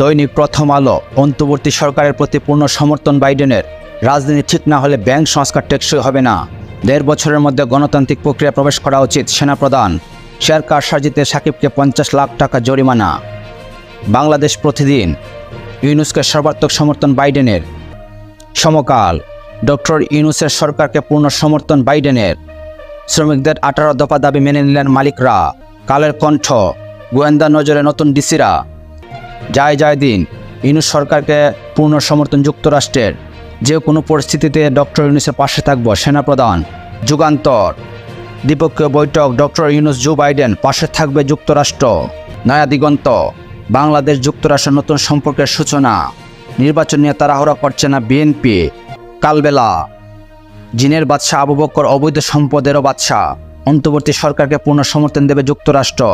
দৈনিক প্রথম আলো। অন্তর্বর্তী সরকারের প্রতি পূর্ণ সমর্থন বাইডেনের। রাজনীতি ঠিক না হলে ব্যাংক সংস্কার টেকসই হবে না। 1.5 বছরের মধ্যে গণতান্ত্রিক প্রক্রিয়া প্রবেশ করা উচিত সেনাপ্রধান। শেয়ার কারসাজিতে সাকিবকে 50 লাখ টাকা জরিমানা। বাংলাদেশ প্রতিদিন। ইউনূসকে সর্বাত্মক সমর্থন বাইডেনের। সমকাল। ডক্টর ইউনূসের সরকারকে পূর্ণ সমর্থন বাইডেনের। শ্রমিকদের 18 দফা দাবি মেনে নিলেন মালিকরা। কালের কণ্ঠ। গোয়েন্দা নজরে নতুন ডিসিরা। জয় দিন। ইউনূস সরকারকে পূর্ণ সমর্থন যুক্তরাষ্ট্রের। যে কোনো পরিস্থিতিতে ডক্টর ইউনূসের পাশে থাকব সেনাপ্রধান। যুগান্তর। দ্বিপক্ষীয় বৈঠক। ডক্টর ইউনূস, জো বাইডেন, পাশে থাকবে যুক্তরাষ্ট্র। নয়া দিগন্ত। বাংলাদেশ যুক্তরাষ্ট্র নতুন সম্পর্কের সূচনা। নির্বাচন নিয়ে তাড়াহুড়া করছে না বিএনপি। কালবেলা। জিনের বাদশাহ আবু বকর অবৈধ সম্পদেরও বাদশাহ। অন্তর্বর্তী সরকারকে পূর্ণ সমর্থন দেবে যুক্তরাষ্ট্র।